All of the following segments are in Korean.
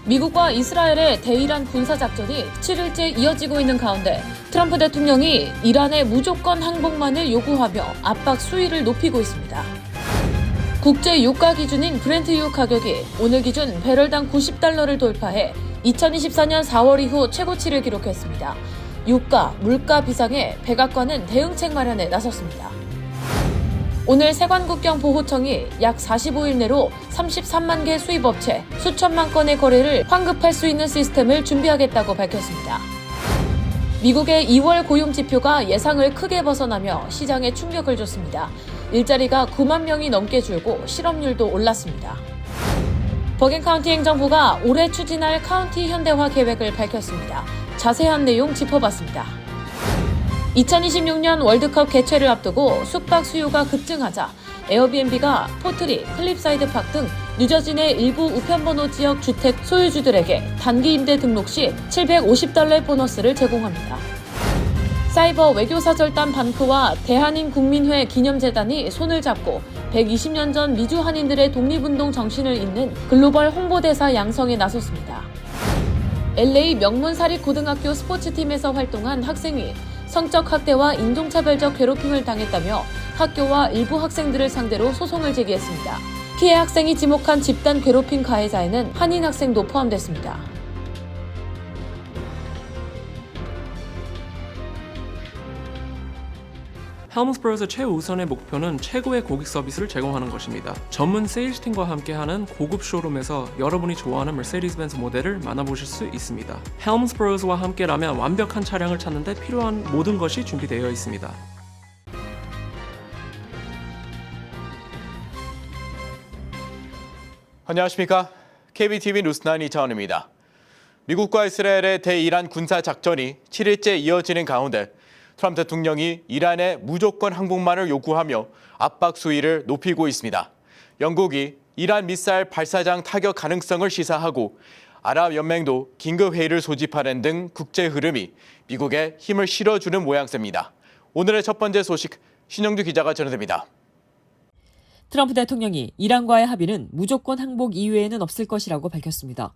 미국과 이스라엘의 대이란 군사작전이 7일째 이어지고 있는 가운데 트럼프 대통령이 이란의 무조건 항복만을 요구하며 압박 수위를 높이고 있습니다. 국제 유가 기준인 브렌트유 가격이 오늘 기준 배럴당 90달러를 돌파해 2024년 4월 이후 최고치를 기록했습니다. 유가, 물가 비상에 백악관은 대응책 마련에 나섰습니다. 오늘 세관국경보호청이 약 45일 내로 33만 개 수입업체, 수천만 건의 거래를 환급할 수 있는 시스템을 준비하겠다고 밝혔습니다. 미국의 2월 고용지표가 예상을 크게 벗어나며 시장에 충격을 줬습니다. 일자리가 9만 명이 넘게 줄고 실업률도 올랐습니다. 버긴 카운티 행정부가 올해 추진할 카운티 현대화 계획을 밝혔습니다. 자세한 내용 짚어봤습니다. 2026년 월드컵 개최를 앞두고 숙박 수요가 급증하자 에어비앤비가 포트리, 클립사이드팍 등 뉴저지 내 일부 우편번호 지역 주택 소유주들에게 단기 임대 등록 시 $750의 보너스를 제공합니다. 사이버 외교사절단 반크와 대한인국민회 기념재단이 손을 잡고 120년 전 미주 한인들의 독립운동 정신을 잇는 글로벌 홍보대사 양성에 나섰습니다. LA 명문사립고등학교 스포츠팀에서 활동한 학생이 성적 학대와 인종차별적 괴롭힘을 당했다며 학교와 일부 학생들을 상대로 소송을 제기했습니다. 피해 학생이 지목한 집단 괴롭힘 가해자에는 한인 학생도 포함됐습니다. 헬문스버그의 최우선의 목표는 최고의 고객 서비스를 제공하는 것입니다. 전문 세일즈팀과 함께하는 고급 쇼룸에서 여러분이 좋아하는 메르세디스-벤츠 모델을 만나보실 수 있습니다. 헬문스버그와 함께라면 완벽한 차량을 찾는 데 필요한 모든 것이 준비되어 있습니다. 안녕하십니까? KBTV 뉴스9 이차원입니다. 미국과 이스라엘의 대이란 군사작전이 7일째 이어지는 가운데 트럼프 대통령이 이란의 무조건 항복만을 요구하며 압박 수위를 높이고 있습니다. 영국이 이란 미사일 발사장 타격 가능성을 시사하고 아랍연맹도 긴급회의를 소집하는 등 국제 흐름이 미국에 힘을 실어주는 모양새입니다. 오늘의 첫 번째 소식 신영주 기자가 전해드립니다. 트럼프 대통령이 이란과의 합의는 무조건 항복 이외에는 없을 것이라고 밝혔습니다.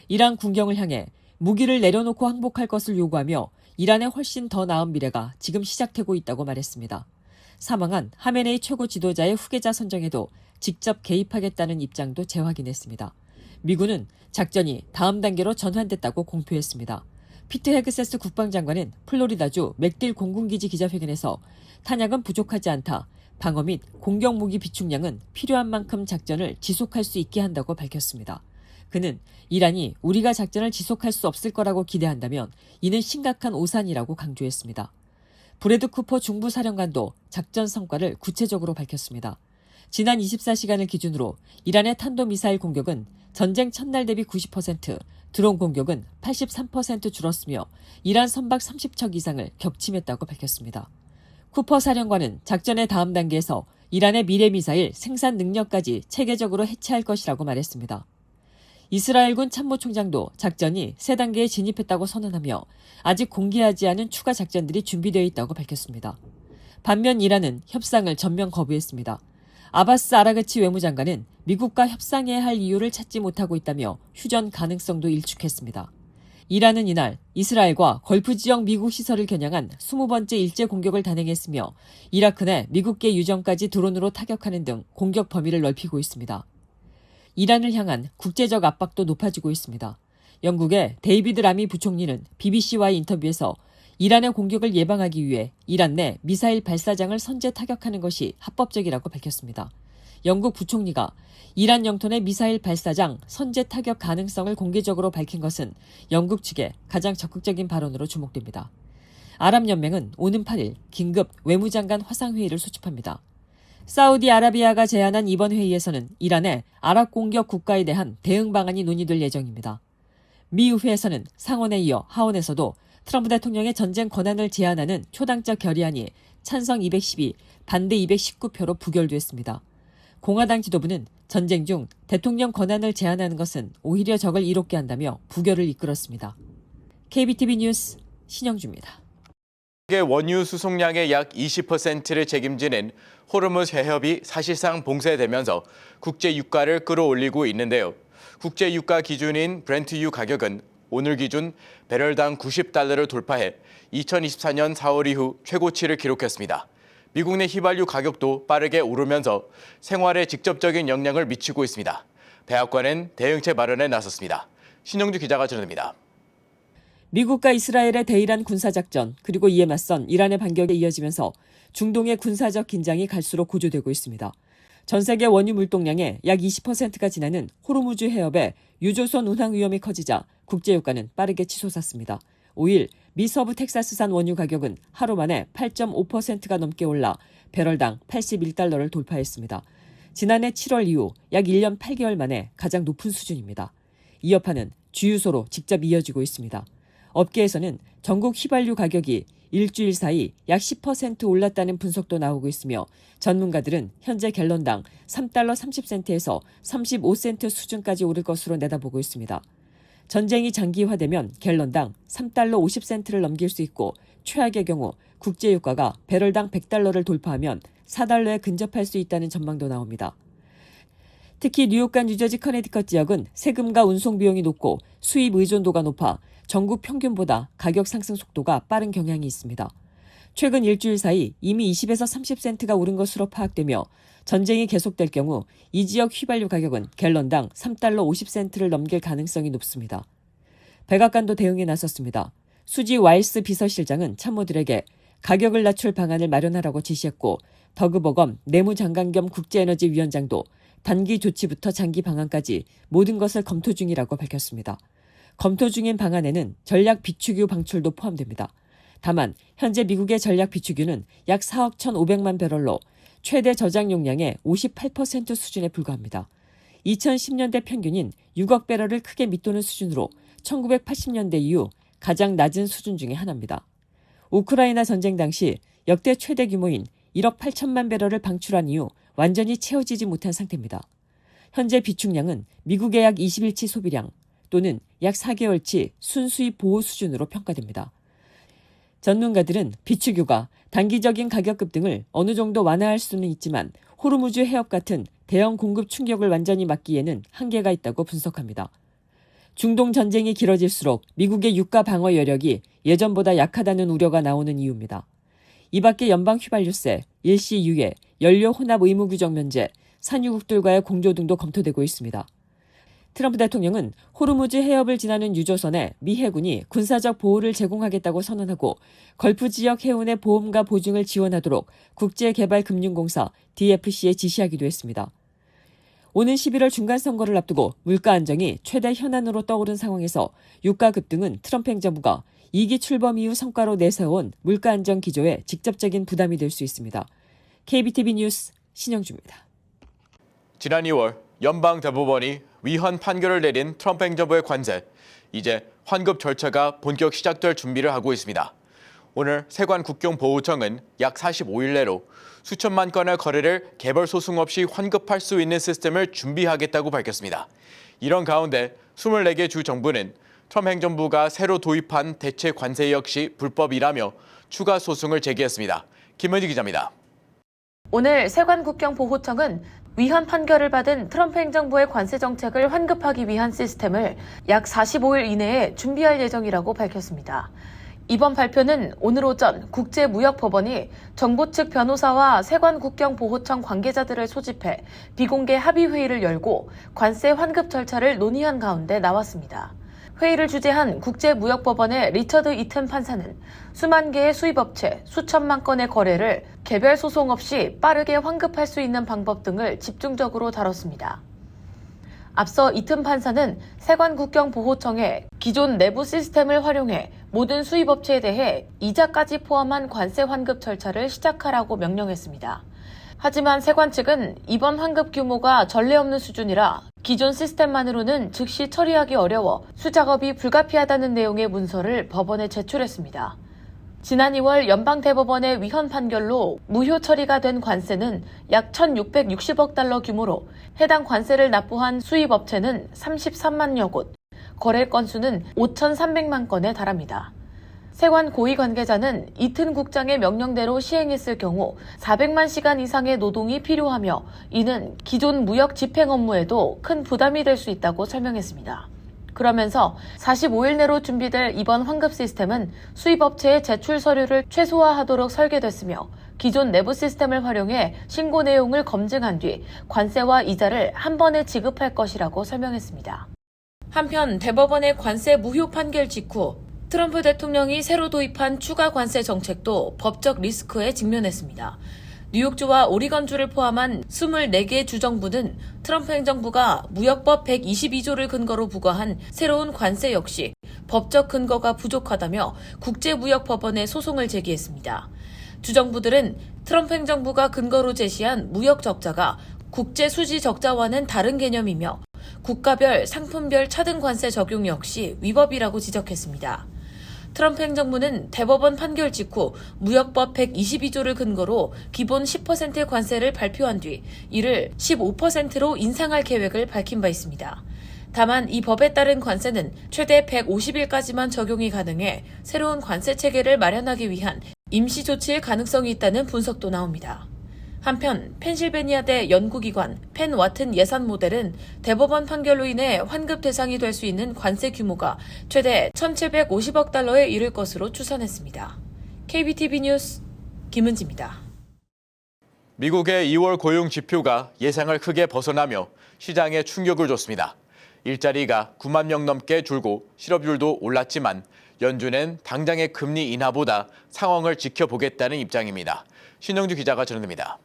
이란 군경을 향해 무기를 내려놓고 항복할 것을 요구하며 이란의 훨씬 더 나은 미래가 지금 시작되고 있다고 말했습니다. 사망한 하메네이 최고 지도자의 후계자 선정에도 직접 개입하겠다는 입장도 재확인했습니다. 미군은 작전이 다음 단계로 전환됐다고 공표했습니다. 피트 헤그세스 국방장관은 플로리다주 맥딜 공군기지 기자회견에서 탄약은 부족하지 않다. 방어 및 공격무기 비축량은 필요한 만큼 작전을 지속할 수 있게 한다고 밝혔습니다. 그는 이란이 우리가 작전을 지속할 수 없을 거라고 기대한다면 이는 심각한 오산이라고 강조했습니다. 브래드 쿠퍼 중부사령관도 작전 성과를 구체적으로 밝혔습니다. 지난 24시간을 기준으로 이란의 탄도미사일 공격은 전쟁 첫날 대비 90%, 드론 공격은 83% 줄었으며 이란 선박 30척 이상을 격침했다고 밝혔습니다. 쿠퍼 사령관은 작전의 다음 단계에서 이란의 미래 미사일 생산 능력까지 체계적으로 해체할 것이라고 말했습니다. 이스라엘군 참모총장도 작전이 세 단계에 진입했다고 선언하며 아직 공개하지 않은 추가 작전들이 준비되어 있다고 밝혔습니다. 반면 이란은 협상을 전면 거부했습니다. 아바스 아라그치 외무장관은 미국과 협상해야 할 이유를 찾지 못하고 있다며 휴전 가능성도 일축했습니다. 이란은 이날 이스라엘과 걸프 지역 미국 시설을 겨냥한 20번째 일제 공격을 단행했으며 이라크 내 미국계 유정까지 드론으로 타격하는 등 공격 범위를 넓히고 있습니다. 이란을 향한 국제적 압박도 높아지고 있습니다. 영국의 데이비드 라미 부총리는 BBC와의 인터뷰에서 이란의 공격을 예방하기 위해 이란 내 미사일 발사장을 선제 타격하는 것이 합법적이라고 밝혔습니다. 영국 부총리가 이란 영토 내 미사일 발사장 선제 타격 가능성을 공개적으로 밝힌 것은 영국 측의 가장 적극적인 발언으로 주목됩니다. 아랍연맹은 오는 8일 긴급 외무장관 화상회의를 소집합니다. 사우디아라비아가 제안한 이번 회의에서는 이란의 아랍 공격 국가에 대한 대응 방안이 논의될 예정입니다. 미 의회에서는 상원에 이어 하원에서도 트럼프 대통령의 전쟁 권한을 제한하는 초당적 결의안이 찬성 212, 반대 219표로 부결됐습니다. 공화당 지도부는 전쟁 중 대통령 권한을 제한하는 것은 오히려 적을 이롭게 한다며 부결을 이끌었습니다. KBTV 뉴스 신영주입니다. 원유 수송량의 약 20%를 책임지는 호르무즈 해협이 사실상 봉쇄되면서 국제 유가를 끌어올리고 있는데요. 국제 유가 기준인 브렌트유 가격은 오늘 기준 배럴당 90달러를 돌파해 2024년 4월 이후 최고치를 기록했습니다. 미국 내 휘발유 가격도 빠르게 오르면서 생활에 직접적인 영향을 미치고 있습니다. 백악관은 대응책 마련에 나섰습니다. 신영주 기자가 전해드립니다. 미국과 이스라엘의 대이란 군사작전 그리고 이에 맞선 이란의 반격에 이어지면서 중동의 군사적 긴장이 갈수록 고조되고 있습니다. 전 세계 원유 물동량의 약 20%가 지나는 호르무즈 해협에 유조선 운항 위험이 커지자 국제유가는 빠르게 치솟았습니다. 5일 미 서부 텍사스산 원유 가격은 하루 만에 8.5%가 넘게 올라 배럴당 81달러를 돌파했습니다. 지난해 7월 이후 약 1년 8개월 만에 가장 높은 수준입니다. 이 여파는 주유소로 직접 이어지고 있습니다. 업계에서는 전국 휘발유 가격이 일주일 사이 약 10% 올랐다는 분석도 나오고 있으며 전문가들은 현재 갤런당 3달러 30센트에서 35센트 수준까지 오를 것으로 내다보고 있습니다. 전쟁이 장기화되면 갤런당 3달러 50센트를 넘길 수 있고 최악의 경우 국제유가가 배럴당 100달러를 돌파하면 4달러에 근접할 수 있다는 전망도 나옵니다. 특히 뉴욕과 뉴저지, 커네티컷 지역은 세금과 운송 비용이 높고 수입 의존도가 높아 전국 평균보다 가격 상승 속도가 빠른 경향이 있습니다. 최근 일주일 사이 이미 20에서 30센트가 오른 것으로 파악되며 전쟁이 계속될 경우 이 지역 휘발유 가격은 갤런당 3달러 50센트를 넘길 가능성이 높습니다. 백악관도 대응에 나섰습니다. 수지 와일스 비서실장은 참모들에게 가격을 낮출 방안을 마련하라고 지시했고 더그버검 내무장관 겸 국제에너지위원장도 단기 조치부터 장기 방안까지 모든 것을 검토 중이라고 밝혔습니다. 검토 중인 방안에는 전략 비축유 방출도 포함됩니다. 다만 현재 미국의 전략 비축유는 약 4억 1,500만 배럴로 최대 저장 용량의 58% 수준에 불과합니다. 2010년대 평균인 6억 배럴을 크게 밑도는 수준으로 1980년대 이후 가장 낮은 수준 중의 하나입니다. 우크라이나 전쟁 당시 역대 최대 규모인 1억 8천만 배럴을 방출한 이후 완전히 채워지지 못한 상태입니다. 현재 비축량은 미국의 약 20일치 소비량 또는 약 4개월치 순수입 보호 수준으로 평가됩니다. 전문가들은 비축유가 단기적인 가격 급등을 어느 정도 완화할 수는 있지만 호르무즈 해협 같은 대형 공급 충격을 완전히 막기에는 한계가 있다고 분석합니다. 중동 전쟁이 길어질수록 미국의 유가 방어 여력이 예전보다 약하다는 우려가 나오는 이유입니다. 이 밖에 연방 휘발유세, 일시 유예, 연료 혼합 의무 규정 면제, 산유국들과의 공조 등도 검토되고 있습니다. 트럼프 대통령은 호르무즈 해협을 지나는 유조선에 미 해군이 군사적 보호를 제공하겠다고 선언하고 걸프 지역 해운의 보험과 보증을 지원하도록 국제개발금융공사 DFC에 지시하기도 했습니다. 오는 11월 중간선거를 앞두고 물가 안정이 최대 현안으로 떠오른 상황에서 유가 급등은 트럼프 행정부가 2기 출범 이후 성과로 내세운 물가 안정 기조에 직접적인 부담이 될 수 있습니다. KBTV 뉴스 신영주입니다. 지난 2월 연방대법원이 위헌 판결을 내린 트럼프 행정부의 관세, 이제 환급 절차가 본격 시작될 준비를 하고 있습니다. 오늘 세관 국경보호청은 약 45일 내로 수천만 건의 거래를 개별 소송 없이 환급할 수 있는 시스템을 준비하겠다고 밝혔습니다. 이런 가운데 24개 주 정부는 트럼프 행정부가 새로 도입한 대체 관세 역시 불법이라며 추가 소송을 제기했습니다. 김현지 기자입니다. 오늘 세관국경보호청은 위헌 판결을 받은 트럼프 행정부의 관세 정책을 환급하기 위한 시스템을 약 45일 이내에 준비할 예정이라고 밝혔습니다. 이번 발표는 오늘 오전 국제무역법원이 정부 측 변호사와 세관국경보호청 관계자들을 소집해 비공개 합의회의를 열고 관세 환급 절차를 논의한 가운데 나왔습니다. 회의를 주재한 국제무역법원의 리처드 이튼 판사는 수만 개의 수입업체, 수천만 건의 거래를 개별 소송 없이 빠르게 환급할 수 있는 방법 등을 집중적으로 다뤘습니다. 앞서 이튼 판사는 세관국경보호청에 기존 내부 시스템을 활용해 모든 수입업체에 대해 이자까지 포함한 관세 환급 절차를 시작하라고 명령했습니다. 하지만 세관 측은 이번 환급 규모가 전례 없는 수준이라 기존 시스템만으로는 즉시 처리하기 어려워 수작업이 불가피하다는 내용의 문서를 법원에 제출했습니다. 지난 2월 연방대법원의 위헌 판결로 무효 처리가 된 관세는 약 1,660억 달러 규모로 해당 관세를 납부한 수입업체는 33만여 곳, 거래 건수는 5,300만 건에 달합니다. 세관 고위 관계자는 이튼 국장의 명령대로 시행했을 경우 400만 시간 이상의 노동이 필요하며 이는 기존 무역 집행 업무에도 큰 부담이 될 수 있다고 설명했습니다. 그러면서 45일 내로 준비될 이번 환급 시스템은 수입업체의 제출 서류를 최소화하도록 설계됐으며 기존 내부 시스템을 활용해 신고 내용을 검증한 뒤 관세와 이자를 한 번에 지급할 것이라고 설명했습니다. 한편 대법원의 관세 무효 판결 직후 트럼프 대통령이 새로 도입한 추가 관세 정책도 법적 리스크에 직면했습니다. 뉴욕주와 오리건주를 포함한 24개 주정부는 트럼프 행정부가 무역법 122조를 근거로 부과한 새로운 관세 역시 법적 근거가 부족하다며 국제무역법원에 소송을 제기했습니다. 주정부들은 트럼프 행정부가 근거로 제시한 무역 적자가 국제 수지 적자와는 다른 개념이며 국가별, 상품별 차등 관세 적용 역시 위법이라고 지적했습니다. 트럼프 행정부는 대법원 판결 직후 무역법 122조를 근거로 기본 10%의 관세를 발표한 뒤 이를 15%로 인상할 계획을 밝힌 바 있습니다. 다만 이 법에 따른 관세는 최대 150일까지만 적용이 가능해 새로운 관세 체계를 마련하기 위한 임시 조치일 가능성이 있다는 분석도 나옵니다. 한편 펜실베니아대 연구기관 펜와튼 예산 모델은 대법원 판결로 인해 환급 대상이 될 수 있는 관세 규모가 최대 1,750억 달러에 이를 것으로 추산했습니다. KBTV 뉴스 김은지입니다. 미국의 2월 고용 지표가 예상을 크게 벗어나며 시장에 충격을 줬습니다. 일자리가 9만 명 넘게 줄고 실업률도 올랐지만 연준은 당장의 금리 인하보다 상황을 지켜보겠다는 입장입니다. 신영주 기자가 전해드립니다.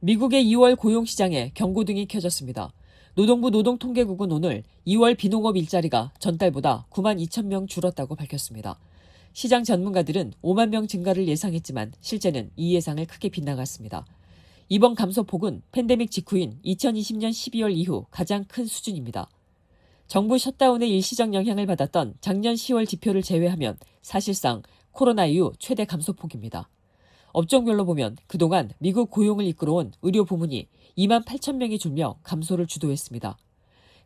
미국의 2월 고용시장에 경고등이 켜졌습니다. 노동부 노동통계국은 오늘 2월 비농업 일자리가 전달보다 9만 2천 명 줄었다고 밝혔습니다. 시장 전문가들은 5만 명 증가를 예상했지만 실제는 이 예상을 크게 빗나갔습니다. 이번 감소폭은 팬데믹 직후인 2020년 12월 이후 가장 큰 수준입니다. 정부 셧다운의 일시적 영향을 받았던 작년 10월 지표를 제외하면 사실상 코로나 이후 최대 감소폭입니다. 업종별로 보면 그동안 미국 고용을 이끌어온 의료 부문이 2만 8천 명이 줄며 감소를 주도했습니다.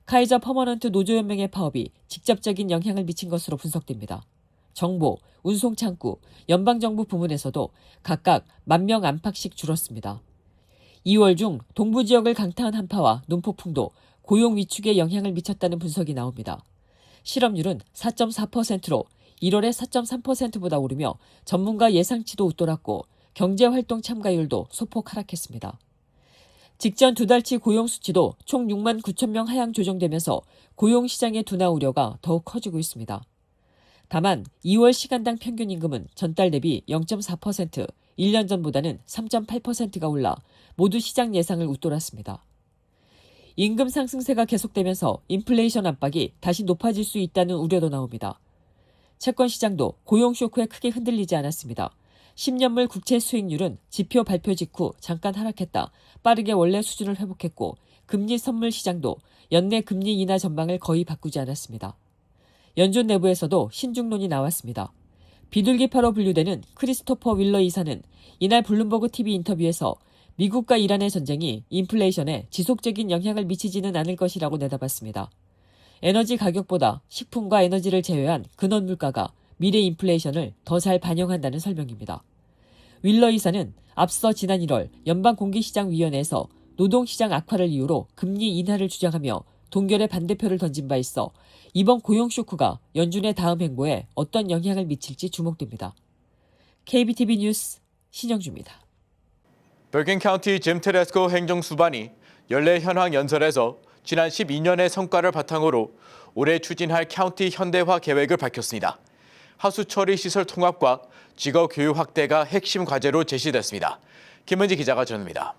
카이저 퍼머넌트 노조연맹의 파업이 직접적인 영향을 미친 것으로 분석됩니다. 정보, 운송창구, 연방정부 부문에서도 각각 1만 명 안팎씩 줄었습니다. 2월 중 동부 지역을 강타한 한파와 눈폭풍도 고용 위축에 영향을 미쳤다는 분석이 나옵니다. 실업률은 4.4%로 1월에 4.3%보다 오르며 전문가 예상치도 웃돌았고 경제활동 참가율도 소폭 하락했습니다. 직전 두 달치 고용 수치도 총 6만 9천 명 하향 조정되면서 고용시장의 둔화 우려가 더욱 커지고 있습니다. 다만 2월 시간당 평균 임금은 전달 대비 0.4%, 1년 전보다는 3.8%가 올라 모두 시장 예상을 웃돌았습니다. 임금 상승세가 계속되면서 인플레이션 압박이 다시 높아질 수 있다는 우려도 나옵니다. 채권 시장도 고용 쇼크에 크게 흔들리지 않았습니다. 10년물 국채 수익률은 지표 발표 직후 잠깐 하락했다 빠르게 원래 수준을 회복했고 금리 선물 시장도 연내 금리 인하 전망을 거의 바꾸지 않았습니다. 연준 내부에서도 신중론이 나왔습니다. 비둘기파로 분류되는 크리스토퍼 윌러 이사는 이날 블룸버그 TV 인터뷰에서 미국과 이란의 전쟁이 인플레이션에 지속적인 영향을 미치지는 않을 것이라고 내다봤습니다. 에너지 가격보다 식품과 에너지를 제외한 근원 물가가 미래 인플레이션을 더 잘 반영한다는 설명입니다. 윌러 이사는 앞서 지난 1월 연방공기시장위원회에서 노동시장 악화를 이유로 금리 인하를 주장하며 동결의 반대표를 던진 바 있어 이번 고용 쇼크가 연준의 다음 행보에 어떤 영향을 미칠지 주목됩니다. KBTV 뉴스 신영주입니다. 버긴 카운티 짐 테데스코 행정수반이 연례 현황 연설에서 지난 12년의 성과를 바탕으로 올해 추진할 카운티 현대화 계획을 밝혔습니다. 하수 처리 시설 통합과 직업 교육 확대가 핵심 과제로 제시됐습니다. 김은지 기자가 전합니다.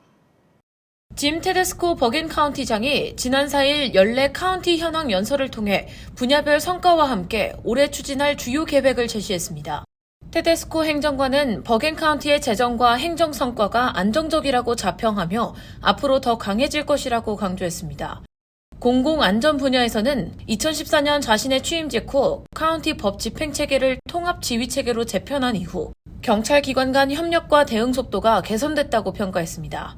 짐 테데스코 버긴 카운티장이 지난 4일 연례 카운티 현황 연설을 통해 분야별 성과와 함께 올해 추진할 주요 계획을 제시했습니다. 테데스코 행정관은 버긴 카운티의 재정과 행정 성과가 안정적이라고 자평하며 앞으로 더 강해질 것이라고 강조했습니다. 공공안전 분야에서는 2014년 자신의 취임직 후 카운티 법 집행 체계를 통합 지휘 체계로 재편한 이후 경찰 기관 간 협력과 대응 속도가 개선됐다고 평가했습니다.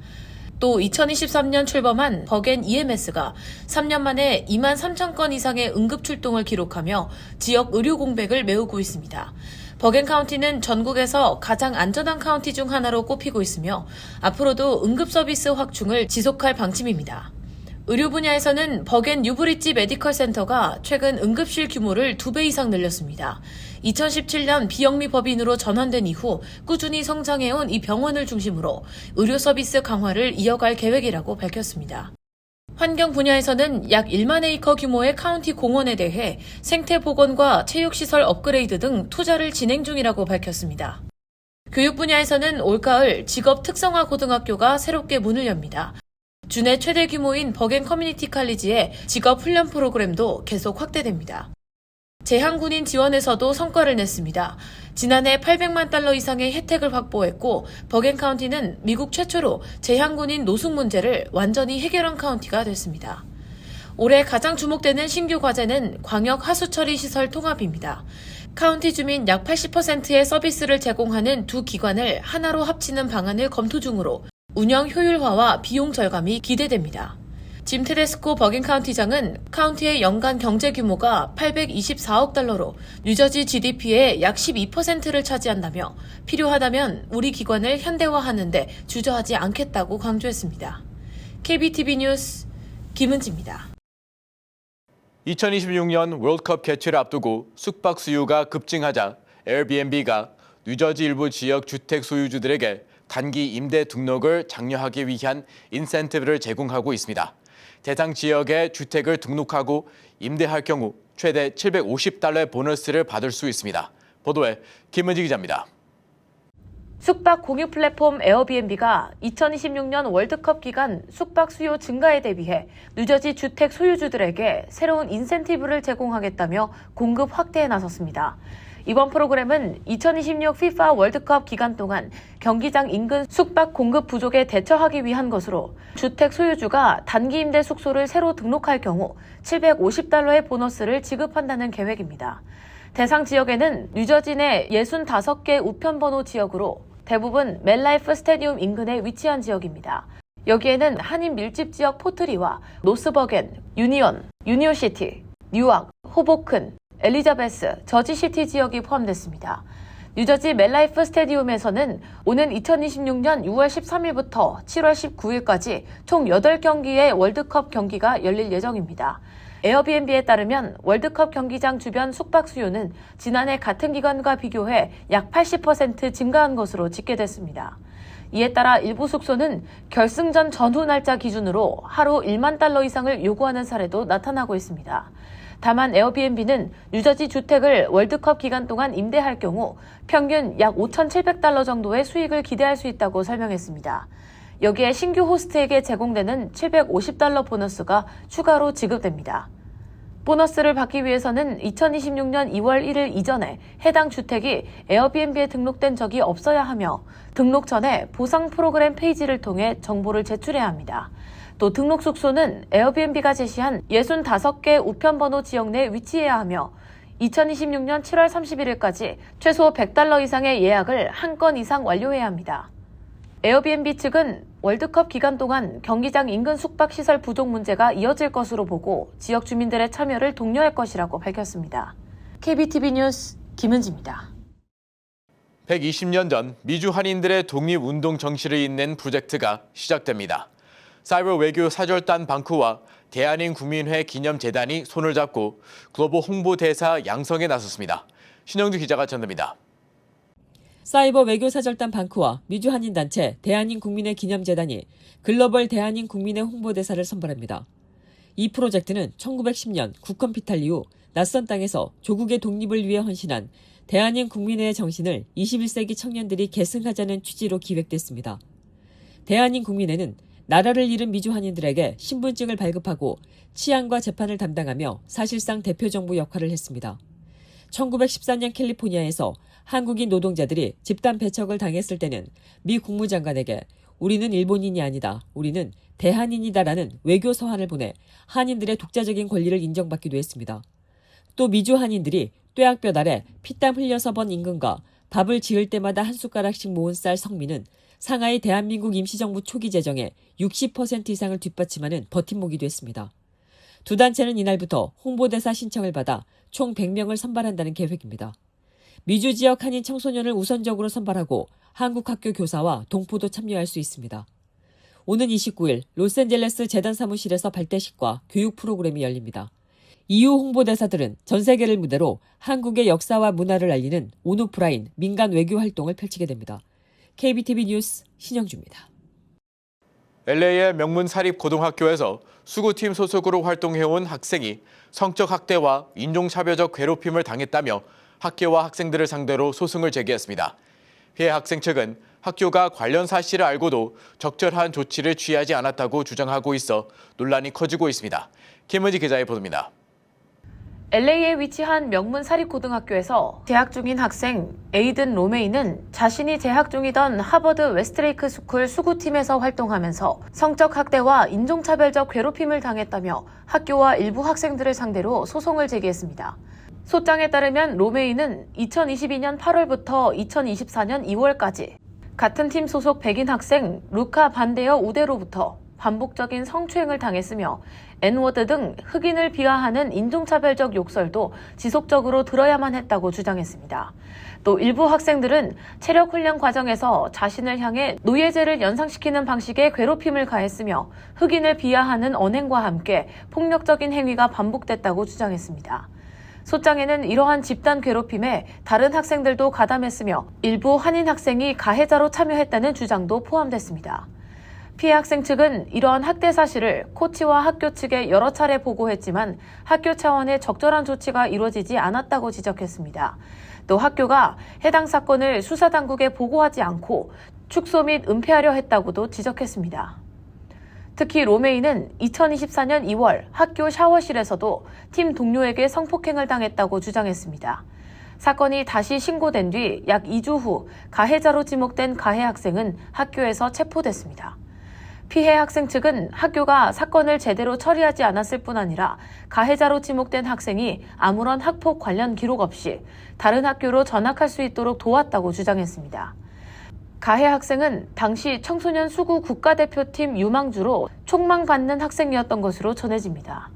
또 2023년 출범한 버겐 EMS가 3년 만에 2만 3천 건 이상의 응급 출동을 기록하며 지역 의료 공백을 메우고 있습니다. 버겐 카운티는 전국에서 가장 안전한 카운티 중 하나로 꼽히고 있으며 앞으로도 응급 서비스 확충을 지속할 방침입니다. 의료 분야에서는 버겐 뉴브리지 메디컬 센터가 최근 응급실 규모를 2배 이상 늘렸습니다. 2017년 비영리 법인으로 전환된 이후 꾸준히 성장해온 이 병원을 중심으로 의료 서비스 강화를 이어갈 계획이라고 밝혔습니다. 환경 분야에서는 약 1만 에이커 규모의 카운티 공원에 대해 생태 복원과 체육시설 업그레이드 등 투자를 진행 중이라고 밝혔습니다. 교육 분야에서는 올가을 직업 특성화 고등학교가 새롭게 문을 엽니다. 주내 최대 규모인 버겐 커뮤니티 칼리지의 직업 훈련 프로그램도 계속 확대됩니다. 재향군인 지원에서도 성과를 냈습니다. 지난해 800만 달러 이상의 혜택을 확보했고 버겐 카운티는 미국 최초로 재향군인 노숙 문제를 완전히 해결한 카운티가 됐습니다. 올해 가장 주목되는 신규 과제는 광역 하수처리 시설 통합입니다. 카운티 주민 약 80%의 서비스를 제공하는 두 기관을 하나로 합치는 방안을 검토 중으로 운영 효율화와 비용 절감이 기대됩니다. 짐 테데스코 버겐 카운티장은 카운티의 연간 경제 규모가 824억 달러로 뉴저지 GDP의 약 12%를 차지한다며 필요하다면 우리 기관을 현대화하는 데 주저하지 않겠다고 강조했습니다. KBTV 뉴스 김은지입니다. 2026년 월드컵 개최를 앞두고 숙박 수요가 급증하자 에어비앤비가 뉴저지 일부 지역 주택 소유주들에게 단기 임대 등록을 장려하기 위한 인센티브를 제공하고 있습니다. 대상 지역에 주택을 등록하고 임대할 경우 최대 $750의 보너스를 받을 수 있습니다. 보도에 김은지 기자입니다. 숙박 공유 플랫폼 에어비앤비가 2026년 월드컵 기간 숙박 수요 증가에 대비해 뉴저지 주택 소유주들에게 새로운 인센티브를 제공하겠다며 공급 확대에 나섰습니다. 이번 프로그램은 2026 FIFA 월드컵 기간 동안 경기장 인근 숙박 공급 부족에 대처하기 위한 것으로 주택 소유주가 단기 임대 숙소를 새로 등록할 경우 $750의 보너스를 지급한다는 계획입니다. 대상 지역에는 뉴저지 내 65개 우편번호 지역으로 대부분 멜라이프 스테디움 인근에 위치한 지역입니다. 여기에는 한인 밀집 지역 포트리와 노스버겐, 유니온, 유니온시티, 뉴악, 호보큰, 엘리자베스, 저지시티 지역이 포함됐습니다. 뉴저지 멜라이프 스테디움에서는 오는 2026년 6월 13일부터 7월 19일까지 총 8경기의 월드컵 경기가 열릴 예정입니다. 에어비앤비에 따르면 월드컵 경기장 주변 숙박 수요는 지난해 같은 기간과 비교해 약 80% 증가한 것으로 집계됐습니다. 이에 따라 일부 숙소는 결승전 전후 날짜 기준으로 하루 $1만 달러 이상을 요구하는 사례도 나타나고 있습니다. 다만 에어비앤비는 뉴저지 주택을 월드컵 기간 동안 임대할 경우 평균 약 $5,700 정도의 수익을 기대할 수 있다고 설명했습니다. 여기에 신규 호스트에게 제공되는 $750 보너스가 추가로 지급됩니다. 보너스를 받기 위해서는 2026년 2월 1일 이전에 해당 주택이 에어비앤비에 등록된 적이 없어야 하며 등록 전에 보상 프로그램 페이지를 통해 정보를 제출해야 합니다. 또 등록 숙소는 에어비앤비가 제시한 65개 우편번호 지역 내에 위치해야 하며 2026년 7월 31일까지 최소 $100 이상의 예약을 한 건 이상 완료해야 합니다. 에어비앤비 측은 월드컵 기간 동안 경기장 인근 숙박시설 부족 문제가 이어질 것으로 보고 지역 주민들의 참여를 독려할 것이라고 밝혔습니다. KBTV 뉴스 김은지입니다. 120년 전 미주 한인들의 독립운동 정신을 잇는 프로젝트가 시작됩니다. 사이버 외교 사절단 방크와 대한인 국민회 기념재단이 손을 잡고 글로벌 홍보대사 양성에 나섰습니다. 신영주 기자가 전합니다. 사이버 외교사절단 방크와 미주 한인단체 대한인 국민회 기념재단이 글로벌 대한인 국민회 홍보대사를 선발합니다. 이 프로젝트는 1910년 국헌피탈 이후 낯선 땅에서 조국의 독립을 위해 헌신한 대한인 국민회의 정신을 21세기 청년들이 계승하자는 취지로 기획됐습니다. 대한인 국민회는 나라를 잃은 미주 한인들에게 신분증을 발급하고 치안과 재판을 담당하며 사실상 대표정부 역할을 했습니다. 1914년 캘리포니아에서 한국인 노동자들이 집단 배척을 당했을 때는 미 국무장관에게 우리는 일본인이 아니다, 우리는 대한인이다라는 외교 서한을 보내 한인들의 독자적인 권리를 인정받기도 했습니다. 또 미주 한인들이 뙤약볕 아래 피땀 흘려서 번 임금과 밥을 지을 때마다 한 숟가락씩 모은 쌀 성민은 상하이 대한민국 임시정부 초기 재정의 60% 이상을 뒷받침하는 버팀목이 됐습니다. 두 단체는 이날부터 홍보대사 신청을 받아 총 100명을 선발한다는 계획입니다. 미주 지역 한인 청소년을 우선적으로 선발하고 한국 학교 교사와 동포도 참여할 수 있습니다. 오는 29일 로스앤젤레스 재단 사무실에서 발대식과 교육 프로그램이 열립니다. 이후 홍보대사들은 전 세계를 무대로 한국의 역사와 문화를 알리는 온오프라인 민간 외교 활동을 펼치게 됩니다. KBTV 뉴스 신영주입니다. LA의 명문 사립고등학교에서 수구팀 소속으로 활동해온 학생이 성적 학대와 인종차별적 괴롭힘을 당했다며 학교와 학생들을 상대로 소송을 제기했습니다. 피해 학생 측은 학교가 관련 사실을 알고도 적절한 조치를 취하지 않았다고 주장하고 있어 논란이 커지고 있습니다. 김은지 기자의 보도입니다. LA에 위치한 명문 사립고등학교에서 재학 중인 학생 에이든 로메이는 자신이 재학 중이던 하버드 웨스트레이크 스쿨 수구팀에서 활동하면서 성적 학대와 인종차별적 괴롭힘을 당했다며 학교와 일부 학생들을 상대로 소송을 제기했습니다. 소장에 따르면 로메이는 2022년 8월부터 2024년 2월까지 같은 팀 소속 백인 학생 루카 반데어 우데로부터 반복적인 성추행을 당했으며 N워드 등 흑인을 비하하는 인종차별적 욕설도 지속적으로 들어야만 했다고 주장했습니다. 또 일부 학생들은 체력훈련 과정에서 자신을 향해 노예제를 연상시키는 방식의 괴롭힘을 가했으며 흑인을 비하하는 언행과 함께 폭력적인 행위가 반복됐다고 주장했습니다. 소장에는 이러한 집단 괴롭힘에 다른 학생들도 가담했으며 일부 한인 학생이 가해자로 참여했다는 주장도 포함됐습니다. 피해 학생 측은 이러한 학대 사실을 코치와 학교 측에 여러 차례 보고했지만 학교 차원의 적절한 조치가 이루어지지 않았다고 지적했습니다. 또 학교가 해당 사건을 수사당국에 보고하지 않고 축소 및 은폐하려 했다고도 지적했습니다. 특히 로메이는 2024년 2월 학교 샤워실에서도 팀 동료에게 성폭행을 당했다고 주장했습니다. 사건이 다시 신고된 뒤 약 2주 후 가해자로 지목된 가해 학생은 학교에서 체포됐습니다. 피해 학생 측은 학교가 사건을 제대로 처리하지 않았을 뿐 아니라 가해자로 지목된 학생이 아무런 학폭 관련 기록 없이 다른 학교로 전학할 수 있도록 도왔다고 주장했습니다. 가해 학생은 당시 청소년 수구 국가대표팀 유망주로 촉망받는 학생이었던 것으로 전해집니다.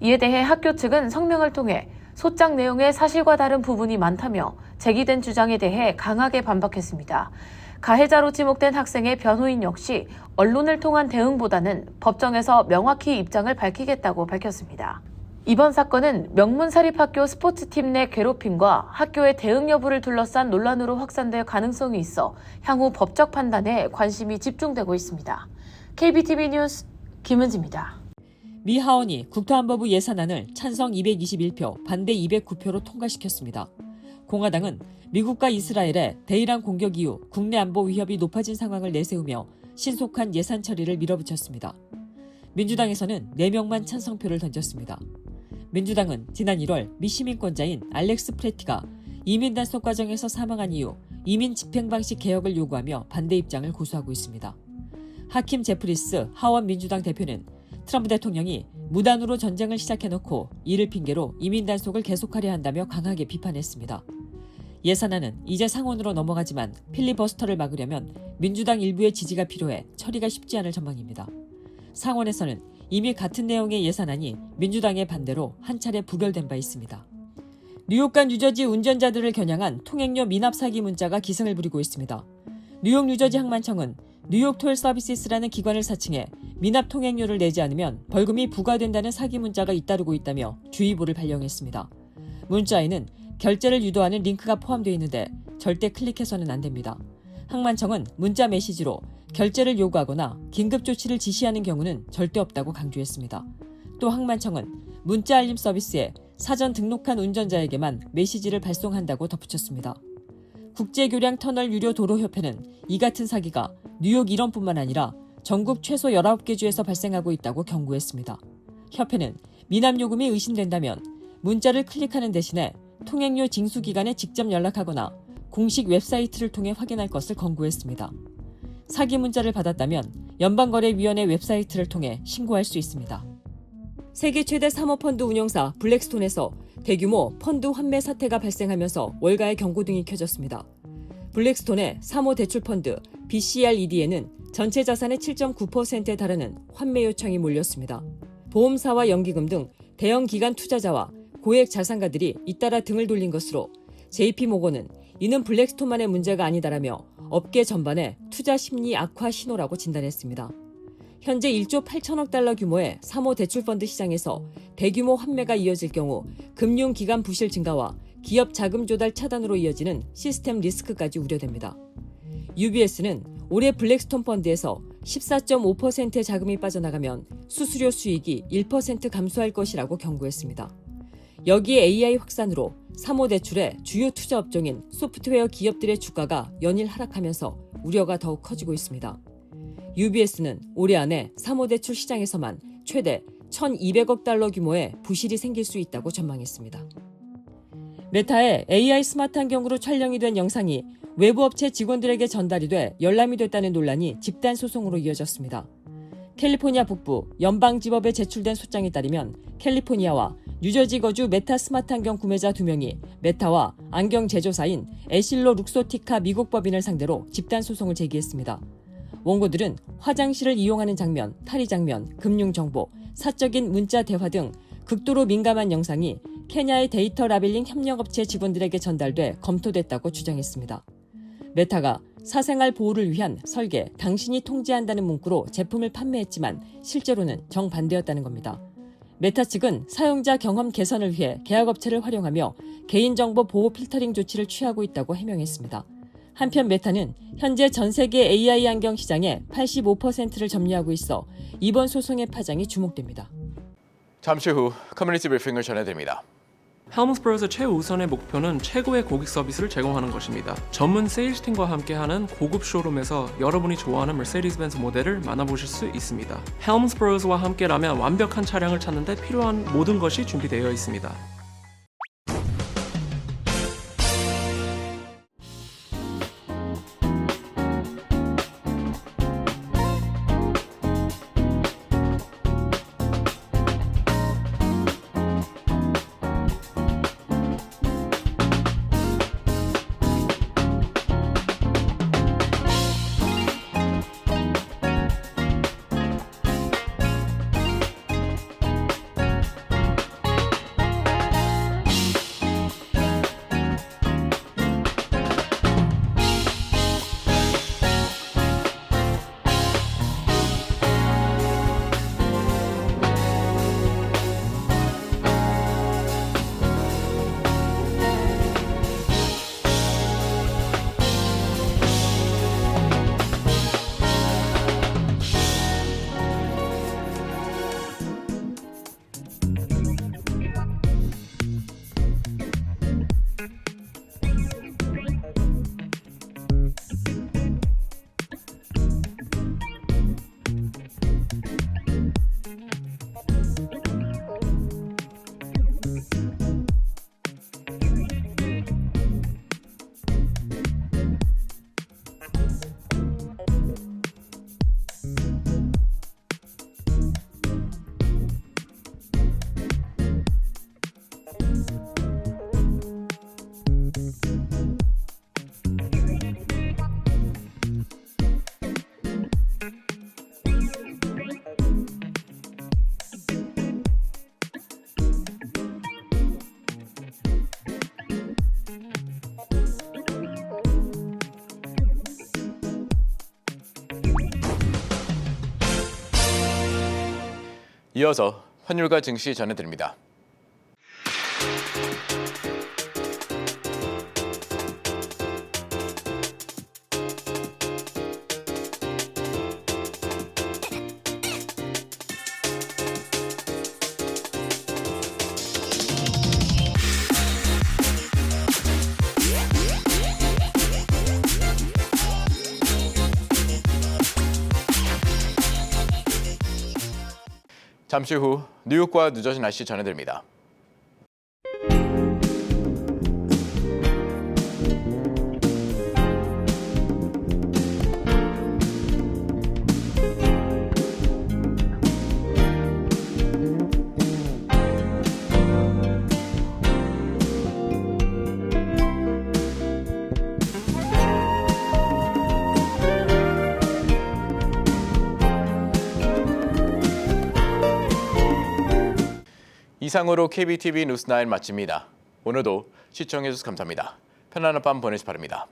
이에 대해 학교 측은 성명을 통해 소장 내용에 사실과 다른 부분이 많다며 제기된 주장에 대해 강하게 반박했습니다. 가해자로 지목된 학생의 변호인 역시 언론을 통한 대응보다는 법정에서 명확히 입장을 밝히겠다고 밝혔습니다. 이번 사건은 명문 사립학교 스포츠팀 내 괴롭힘과 학교의 대응 여부를 둘러싼 논란으로 확산될 가능성이 있어 향후 법적 판단에 관심이 집중되고 있습니다. KBTV 뉴스 김은지입니다. 미 하원이 국토안보부 예산안을 찬성 221표, 반대 209표로 통과시켰습니다. 공화당은 미국과 이스라엘의 대이란 공격 이후 국내 안보 위협이 높아진 상황을 내세우며 신속한 예산 처리를 밀어붙였습니다. 민주당에서는 4명만 찬성표를 던졌습니다. 민주당은 지난 1월 미 시민권자인 알렉스 프레티가 이민 단속 과정에서 사망한 이후 이민 집행 방식 개혁을 요구하며 반대 입장을 고수하고 있습니다. 하킴 제프리스 하원 민주당 대표는 트럼프 대통령이 무단으로 전쟁을 시작해놓고 이를 핑계로 이민 단속을 계속하려 한다며 강하게 비판했습니다. 예산안은 이제 상원으로 넘어가지만 필리버스터를 막으려면 민주당 일부의 지지가 필요해 처리가 쉽지 않을 전망입니다. 상원에서는 이미 같은 내용의 예산안이 민주당의 반대로 한 차례 부결된 바 있습니다. 뉴욕과 뉴저지 운전자들을 겨냥한 통행료 미납 사기 문자가 기승을 부리고 있습니다. 뉴욕 뉴저지 항만청은 뉴욕 톨 서비스라는 기관을 사칭해 미납 통행료를 내지 않으면 벌금이 부과된다는 사기 문자가 잇따르고 있다며 주의보를 발령했습니다. 문자에는 결제를 유도하는 링크가 포함되어 있는데 절대 클릭해서는 안 됩니다. 항만청은 문자 메시지로 결제를 요구하거나 긴급 조치를 지시하는 경우는 절대 없다고 강조했습니다. 또 항만청은 문자 알림 서비스에 사전 등록한 운전자에게만 메시지를 발송한다고 덧붙였습니다. 국제교량 터널 유료 도로협회는 이 같은 사기가 뉴욕 일원뿐만 아니라 전국 최소 19개 주에서 발생하고 있다고 경고했습니다. 협회는 미납 요금이 의심된다면 문자를 클릭하는 대신에 통행료 징수 기관에 직접 연락하거나 공식 웹사이트를 통해 확인할 것을 권고했습니다. 사기 문자를 받았다면 연방거래위원회 웹사이트를 통해 신고할 수 있습니다. 세계 최대 사모펀드 운용사 블랙스톤에서 대규모 펀드 환매 사태가 발생하면서 월가의 경고등이 켜졌습니다. 블랙스톤의 사모대출펀드 BCRED에는 전체 자산의 7.9%에 달하는 환매 요청이 몰렸습니다. 보험사와 연기금 등 대형 기관 투자자와 고액 자산가들이 잇따라 등을 돌린 것으로 JP모건은 이는 블랙스톤만의 문제가 아니다라며 업계 전반에 투자 심리 악화 신호라고 진단했습니다. 현재 1조 8천억 달러 규모의 사모대출펀드 시장에서 대규모 환매가 이어질 경우 금융기관 부실 증가와 기업 자금 조달 차단으로 이어지는 시스템 리스크까지 우려됩니다. UBS는 올해 블랙스톤 펀드에서 14.5%의 자금이 빠져나가면 수수료 수익이 1% 감소할 것이라고 경고했습니다. 여기에 AI 확산으로 사모대출의 주요 투자 업종인 소프트웨어 기업들의 주가가 연일 하락하면서 우려가 더욱 커지고 있습니다. UBS는 올해 안에 사모대출 시장에서만 최대 1,200억 달러 규모의 부실이 생길 수 있다고 전망했습니다. 메타의 AI 스마트 안경으로 촬영이 된 영상이 외부 업체 직원들에게 전달이 돼 열람이 됐다는 논란이 집단 소송으로 이어졌습니다. 캘리포니아 북부 연방지법에 제출된 소장에 따르면 캘리포니아와 뉴저지 거주 메타 스마트 안경 구매자 2명이 메타와 안경 제조사인 에실로 룩소티카 미국 법인을 상대로 집단 소송을 제기했습니다. 원고들은 화장실을 이용하는 장면, 탈의 장면, 금융 정보, 사적인 문자 대화 등 극도로 민감한 영상이 케냐의 데이터 라벨링 협력업체 직원들에게 전달돼 검토됐다고 주장했습니다. 메타가 사생활 보호를 위한 설계, 당신이 통제한다는 문구로 제품을 판매했지만 실제로는 정반대였다는 겁니다. 메타 측은 사용자 경험 개선을 위해 계약업체를 활용하며 개인정보 보호 필터링 조치를 취하고 있다고 해명했습니다. 한편 메타는 현재 전 세계 AI 안경 시장의 85%를 점유하고 있어 이번 소송의 파장이 주목됩니다. 잠시 후 커뮤니티 브리핑을 전해드립니다. 헬მს브로스 최우선의 목표는 최고의 고객 서비스를 제공하는 것입니다. 전문 세일즈팀과 함께하는 고급 쇼룸에서 여러분이 좋아하는 메르세디스-벤츠 모델을 만나보실 수 있습니다. 헬მს브로스와 함께라면 완벽한 차량을 찾는 데 필요한 모든 것이 준비되어 있습니다. 이어서 환율과 증시 전해드립니다. 잠시 후 뉴욕과 뉴저지 날씨 전해드립니다. 이상으로 KBTV 뉴스9 마칩니다. 오늘도 시청해주셔서 감사합니다. 편안한 밤 보내시 바랍니다.